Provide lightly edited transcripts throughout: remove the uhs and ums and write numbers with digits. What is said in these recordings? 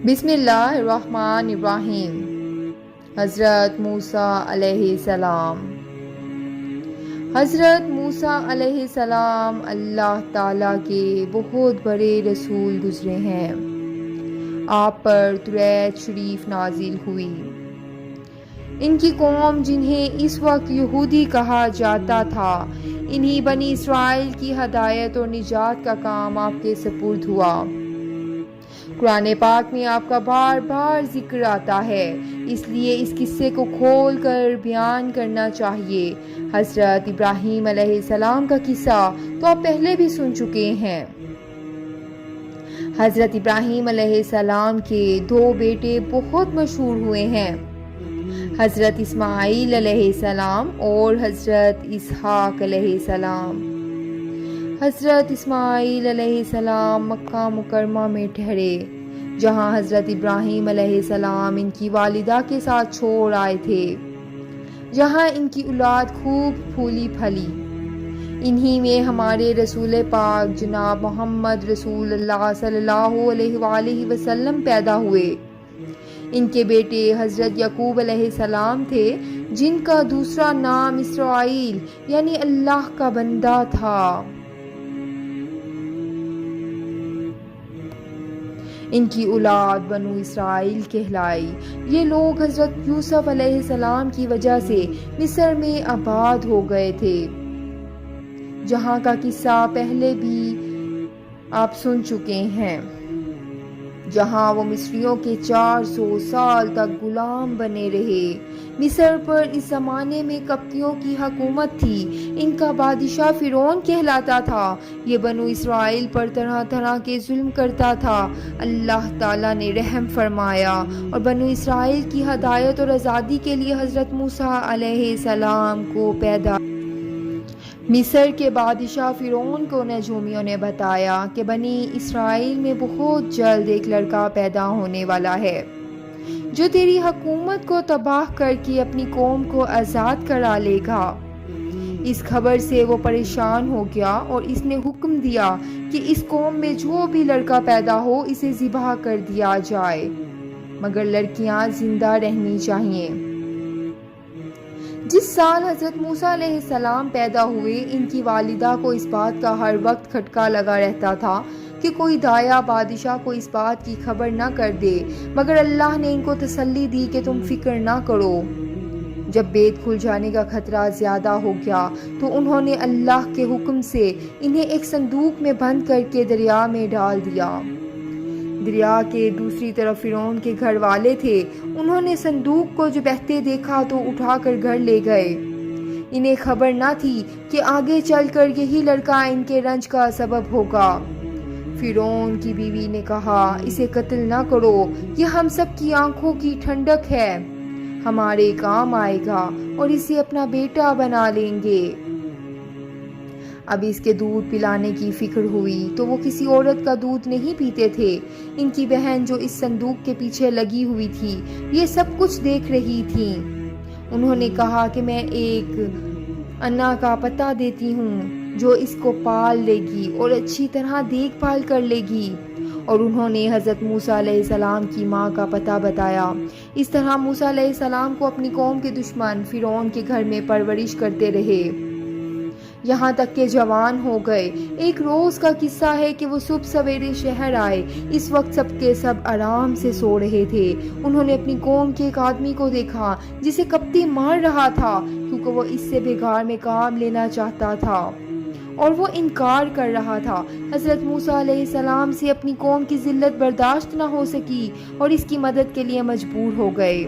بسم اللہ الرحمن الرحیم۔ حضرت موسیٰ علیہ السلام۔ حضرت موسیٰ علیہ السلام اللہ تعالیٰ کے بہت بڑے رسول گزرے ہیں۔ آپ پر توریت شریف نازل ہوئی۔ ان کی قوم جنہیں اس وقت یہودی کہا جاتا تھا، انہی بنی اسرائیل کی ہدایت اور نجات کا کام آپ کے سپرد ہوا۔ قرآن پاک میں آپ کا بار بار ذکر آتا ہے، اس لیے اس قصے کو کھول کر بیان کرنا چاہیے۔ حضرت ابراہیم علیہ السلام کا قصہ تو آپ پہلے بھی سن چکے ہیں۔ حضرت ابراہیم علیہ السلام کے 2 بیٹے بہت مشہور ہوئے ہیں، حضرت اسماعیل علیہ السلام اور حضرت اسحاق علیہ السلام۔ حضرت اسماعیل علیہ السلام مکہ مکرمہ میں ٹھہرے، جہاں حضرت ابراہیم علیہ السلام ان کی والدہ کے ساتھ چھوڑ آئے تھے، جہاں ان کی اولاد خوب پھولی پھلی۔ انہی میں ہمارے رسول پاک جناب محمد رسول اللہ صلی اللہ علیہ وآلہ وسلم پیدا ہوئے۔ ان کے بیٹے حضرت یعقوب علیہ السلام تھے، جن کا دوسرا نام اسرائیل یعنی اللہ کا بندہ تھا۔ ان کی اولاد بنو اسرائیل کہلائی۔ یہ لوگ حضرت یوسف علیہ السلام کی وجہ سے مصر میں آباد ہو گئے تھے، جہاں کا قصہ پہلے بھی آپ سن چکے ہیں، جہاں وہ مصریوں کے 400 سال تک غلام بنے رہے۔ مصر پر اس زمانے میں قبطیوں کی حکومت تھی، ان کا بادشاہ فرعون کہلاتا تھا۔ یہ بنو اسرائیل پر طرح طرح کے ظلم کرتا تھا۔ اللہ تعالیٰ نے رحم فرمایا اور بنو اسرائیل کی ہدایت اور آزادی کے لیے حضرت موسیٰ علیہ السلام کو پیدا۔ مصر کے بادشاہ فرعون کو نجومیوں نے بتایا کہ بنی اسرائیل میں بہت جلد ایک لڑکا پیدا ہونے والا ہے، جو تیری حکومت کو تباہ کر کے اپنی قوم کو آزاد کرا لے گا۔ اس خبر سے وہ پریشان ہو گیا اور اس نے حکم دیا کہ اس قوم میں جو بھی لڑکا پیدا ہو اسے ذبح کر دیا جائے، مگر لڑکیاں زندہ رہنی چاہیے۔ جس سال حضرت موسیٰ علیہ السلام پیدا ہوئے، ان کی والدہ کو اس بات کا ہر وقت کھٹکا لگا رہتا تھا کہ کوئی دایا بادشاہ کو اس بات کی خبر نہ کر دے، مگر اللہ نے ان کو تسلی دی کہ تم فکر نہ کرو۔ جب بید کھل جانے کا خطرہ زیادہ ہو گیا تو انہوں نے اللہ کے حکم سے انہیں ایک صندوق میں بند کر کے دریا میں ڈال دیا۔ دریا کے دوسری طرف فرعون کے گھر والے تھے، انہوں نے صندوق کو جو بہتے دیکھا تو اٹھا کر گھر لے گئے۔ انہیں خبر نہ تھی کہ آگے چل کر یہی لڑکا ان کے رنج کا سبب ہوگا۔ فرعون کی بیوی نے کہا، اسے قتل نہ کرو، یہ ہم سب کی آنکھوں کی ٹھنڈک ہے، ہمارے کام آئے گا اور اسے اپنا بیٹا بنا لیں گے۔ اب اس کے دودھ پلانے کی فکر ہوئی تو وہ کسی عورت کا دودھ نہیں پیتے تھے۔ ان کی بہن جو اس صندوق کے پیچھے لگی ہوئی تھی، یہ سب کچھ دیکھ رہی تھی۔ انہوں نے کہا کہ میں ایک انا کا پتہ دیتی ہوں جو اس کو پال لے گی اور اچھی طرح دیکھ بھال کر لے گی، اور انہوں نے حضرت موسیٰ علیہ السلام کی ماں کا پتہ بتایا۔ اس طرح موسیٰ علیہ السلام کو اپنی قوم کے دشمن فرعون کے گھر میں پرورش کرتے رہے، یہاں تک کہ جوان ہو گئے۔ ایک روز کا قصہ ہے کہ وہ صبح سویرے شہر آئے، اس وقت سب کے سب آرام سے سو رہے تھے۔ انہوں نے اپنی قوم کے ایک آدمی کو دیکھا جسے قبطی مار رہا تھا، کیونکہ وہ اس سے بگاڑ میں کام لینا چاہتا تھا اور وہ انکار کر رہا تھا۔ حضرت موسیٰ علیہ السلام سے اپنی قوم کی ذلت برداشت نہ ہو سکی اور اس کی مدد کے لیے مجبور ہو گئے۔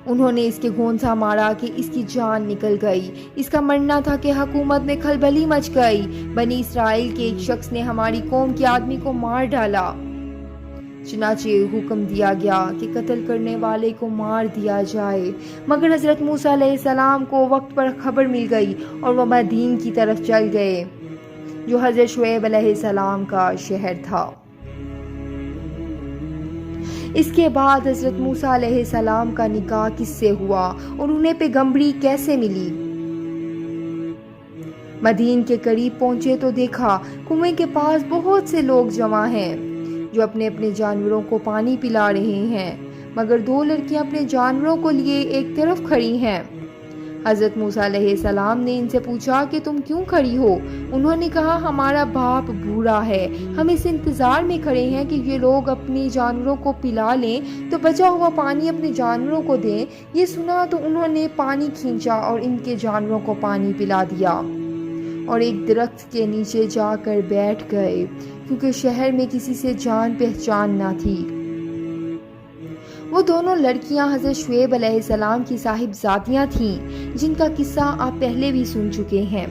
انہوں نے اس کے گھونسا مارا کہ اس کی جان نکل گئی۔ اس کا مرنا تھا کہ حکومت میں کھلبلی مچ گئی۔ بنی اسرائیل کے ایک شخص نے ہماری قوم کے آدمی کو مار ڈالا۔ چنانچہ حکم دیا گیا کہ قتل کرنے والے کو مار دیا جائے، مگر حضرت موسیٰ علیہ السلام کو وقت پر خبر مل گئی اور وہ مدین کی طرف چل گئے، جو حضرت شعیب علیہ السلام کا شہر تھا۔ اس کے بعد حضرت موسیٰ علیہ السلام کا نکاح کس سے ہوا اور انہیں پیغمبری کیسے ملی؟ مدین کے قریب پہنچے تو دیکھا کنویں کے پاس بہت سے لوگ جمع ہیں، جو اپنے اپنے جانوروں کو پانی پلا رہے ہیں، مگر 2 لڑکیاں اپنے جانوروں کو لیے ایک طرف کھڑی ہیں۔ حضرت موسیٰ علیہ السلام نے ان سے پوچھا کہ تم کیوں کھڑی ہو؟ انہوں نے کہا ہمارا باپ بوڑھا ہے، ہم اس انتظار میں کھڑے ہیں کہ یہ لوگ اپنے جانوروں کو پلا لیں تو بچا ہوا پانی اپنے جانوروں کو دیں۔ یہ سنا تو انہوں نے پانی کھینچا اور ان کے جانوروں کو پانی پلا دیا اور ایک درخت کے نیچے جا کر بیٹھ گئے، کیونکہ شہر میں کسی سے جان پہچان نہ تھی۔ وہ دونوں لڑکیاں حضرت شعیب علیہ السلام کی صاحبزادیاں تھیں، جن کا قصہ آپ پہلے بھی سن چکے ہیں۔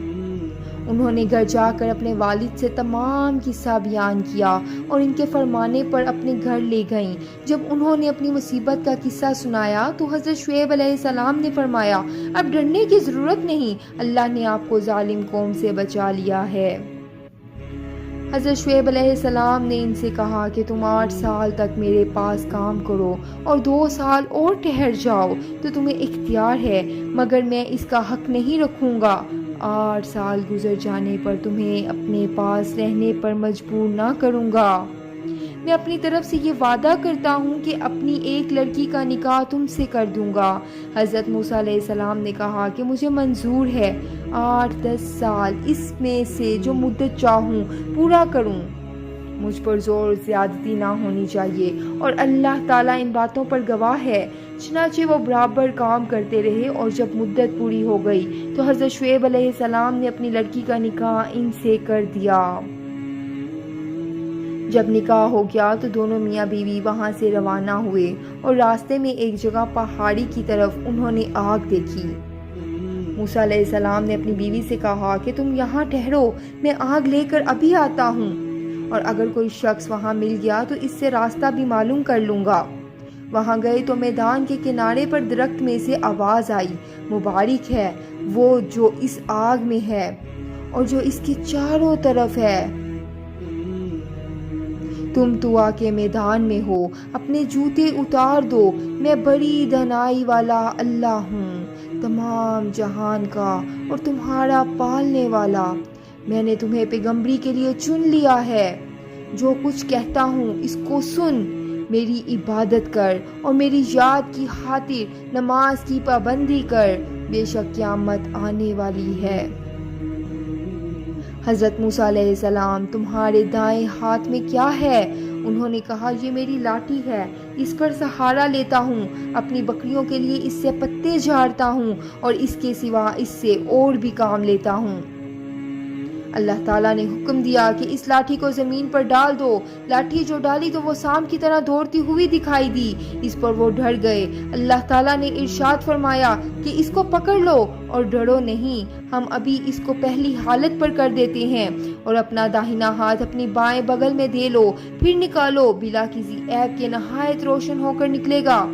انہوں نے گھر جا کر اپنے والد سے تمام قصہ بیان کیا اور ان کے فرمانے پر اپنے گھر لے گئیں۔ جب انہوں نے اپنی مصیبت کا قصہ سنایا تو حضرت شعیب علیہ السلام نے فرمایا اب ڈرنے کی ضرورت نہیں، اللہ نے آپ کو ظالم قوم سے بچا لیا ہے۔ حضرت شعیب علیہ السلام نے ان سے کہا کہ تم 8 سال تک میرے پاس کام کرو اور 2 سال اور ٹھہر جاؤ تو تمہیں اختیار ہے، مگر میں اس کا حق نہیں رکھوں گا۔ 8 سال گزر جانے پر تمہیں اپنے پاس رہنے پر مجبور نہ کروں گا۔ میں اپنی طرف سے یہ وعدہ کرتا ہوں کہ اپنی ایک لڑکی کا نکاح تم سے کر دوں گا۔ حضرت موسیٰ علیہ السلام نے کہا کہ مجھے منظور ہے، 8-10 سال اس میں سے جو مدت چاہوں پورا کروں، مجھ پر زور زیادتی نہ ہونی چاہیے، اور اللہ تعالیٰ ان باتوں پر گواہ ہے۔ چنانچہ وہ برابر کام کرتے رہے، اور جب مدت پوری ہو گئی تو حضرت شعیب علیہ السلام نے اپنی لڑکی کا نکاح ان سے کر دیا۔ جب نکاح ہو گیا تو دونوں میاں بیوی وہاں سے روانہ ہوئے، اور راستے میں ایک جگہ پہاڑی کی طرف انہوں نے آگ دیکھی۔ موسیٰ علیہ السلام نے اپنی بیوی سے کہا کہ تم یہاں ٹھہرو، میں آگ لے کر ابھی آتا ہوں، اور اگر کوئی شخص وہاں مل گیا تو اس سے راستہ بھی معلوم کر لوں گا۔ وہاں گئے تو میدان کے کنارے پر درخت میں سے آواز آئی، مبارک ہے وہ جو اس آگ میں ہے اور جو اس کے چاروں طرف ہے۔ تم طوا کے میدان میں ہو، اپنے جوتے اتار دو، میں بڑی دانائی والا اللہ ہوں، تمام جہان کا اور تمہارا پالنے والا۔ میں نے تمہیں پیغمبری کے لیے چن لیا ہے۔ جو کچھ کہتا ہوں اس کو سن، میری عبادت کر اور میری یاد کی خاطر نماز کی پابندی کر، بے شک قیامت آنے والی ہے۔ حضرت موسیٰ علیہ السلام تمہارے دائیں ہاتھ میں کیا ہے؟ انہوں نے کہا یہ میری لاٹھی ہے، اس پر سہارا لیتا ہوں، اپنی بکریوں کے لیے اس سے پتے جھاڑتا ہوں اور اس کے سوا اس سے اور بھی کام لیتا ہوں۔ اللہ تعالیٰ نے حکم دیا کہ اس لاٹھی کو زمین پر ڈال دو۔ لاٹھی جو ڈالی تو وہ سام کی طرح دوڑتی ہوئی دکھائی دی، اس پر وہ ڈر گئے۔ اللہ تعالیٰ نے ارشاد فرمایا کہ اس کو پکڑ لو اور ڈرو نہیں، ہم ابھی اس کو پہلی حالت پر کر دیتے ہیں، اور اپنا داہنا ہاتھ اپنی بائیں بغل میں دے لو، پھر نکالو، بلا کسی عیب کے نہایت روشن ہو کر نکلے گا۔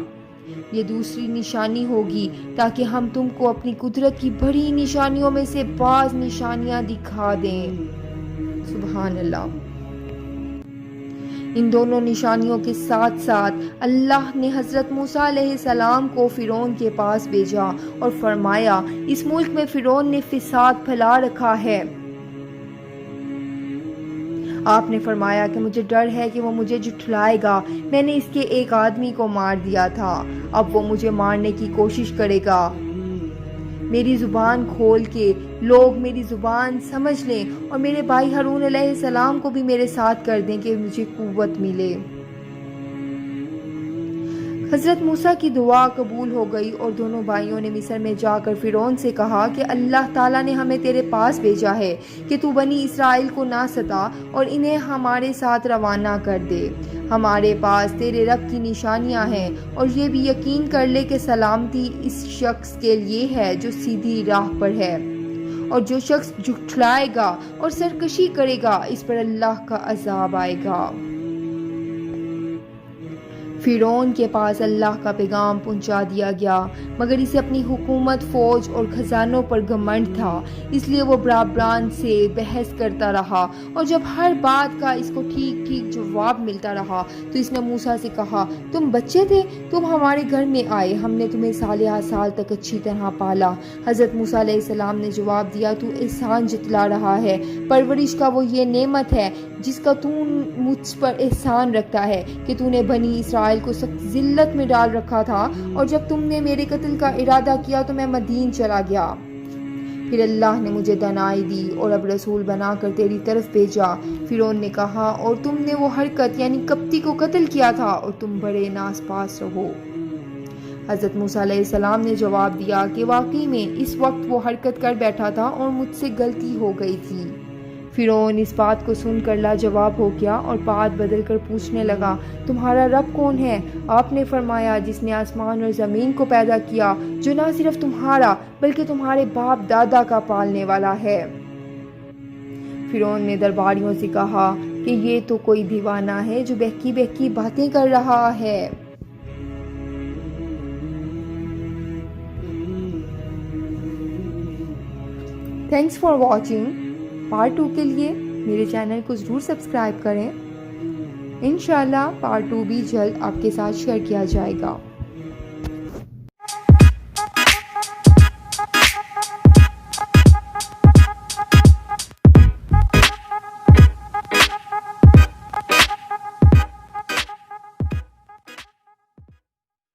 یہ دوسری نشانی ہوگی تاکہ ہم تم کو اپنی قدرت کی بڑی نشانیوں میں سے بعض نشانیاں دکھا دیں۔ سبحان اللہ۔ ان دونوں نشانیوں کے ساتھ ساتھ اللہ نے حضرت موسیٰ علیہ السلام کو فرعون کے پاس بھیجا اور فرمایا اس ملک میں فرعون نے فساد پھیلا رکھا ہے۔ آپ نے فرمایا کہ مجھے ڈر ہے کہ وہ مجھے جھٹلائے گا، میں نے اس کے ایک آدمی کو مار دیا تھا، اب وہ مجھے مارنے کی کوشش کرے گا۔ میری زبان کھول کے لوگ میری زبان سمجھ لیں اور میرے بھائی ہارون علیہ السلام کو بھی میرے ساتھ کر دیں کہ مجھے قوت ملے۔ حضرت موسیٰ کی دعا قبول ہو گئی اور دونوں بھائیوں نے مصر میں جا کر فرعون سے کہا کہ اللہ تعالیٰ نے ہمیں تیرے پاس بھیجا ہے کہ تو بنی اسرائیل کو نہ ستا اور انہیں ہمارے ساتھ روانہ کر دے۔ ہمارے پاس تیرے رب کی نشانیاں ہیں، اور یہ بھی یقین کر لے کہ سلامتی اس شخص کے لیے ہے جو سیدھی راہ پر ہے، اور جو شخص جھٹلائے گا اور سرکشی کرے گا اس پر اللہ کا عذاب آئے گا۔ فرعون کے پاس اللہ کا پیغام پہنچا دیا گیا، مگر اسے اپنی حکومت، فوج اور خزانوں پر گھمنڈ تھا، اس لیے وہ برابران سے بحث کرتا رہا، اور جب ہر بات کا اس کو ٹھیک ٹھیک جواب ملتا رہا تو اس نے موسیٰ سے کہا، تم بچے تھے، تم ہمارے گھر میں آئے، ہم نے تمہیں سالہ سال تک اچھی طرح پالا۔ حضرت موسیٰ علیہ السلام نے جواب دیا، تو احسان جتلا رہا ہے، پرورش کا وہ یہ نعمت ہے جس کا تو مجھ پر احسان رکھتا ہے کہ تو نے بنی اسرائیل کو سخت ذلت میں ڈال رکھا تھا، اور جب تم نے میرے قتل کا ارادہ کیا تو میں مدین چلا گیا، پھر اللہ نے مجھے دانائی دی اور اب رسول بنا کر تیری طرف بھیجا۔ فرعون نے کہا، اور تم نے وہ حرکت یعنی کپتی کو قتل کیا تھا، اور تم بڑے ناس پاس رہو۔ حضرت موسیٰ علیہ السلام نے جواب دیا کہ واقعی میں اس وقت وہ حرکت کر بیٹھا تھا اور مجھ سے غلطی ہو گئی تھی۔ فرعون اس بات کو سن کر لاجواب ہو گیا اور بات بدل کر پوچھنے لگا، تمہارا رب کون ہے؟ آپ نے فرمایا، جس نے آسمان اور زمین کو پیدا کیا، جو نہ صرف تمہارا بلکہ تمہارے باپ دادا کا پالنے والا ہے۔ فرعون نے درباریوں سے کہا کہ یہ تو کوئی دیوانہ ہے جو بہکی بہکی باتیں کر رہا ہے۔ Thanks for watching. پارٹ 2 کے لیے میرے چینل کو ضرور سبسکرائب کریں۔ انشاءاللہ پارٹ 2 بھی جلد آپ کے ساتھ شیئر کیا جائے گا۔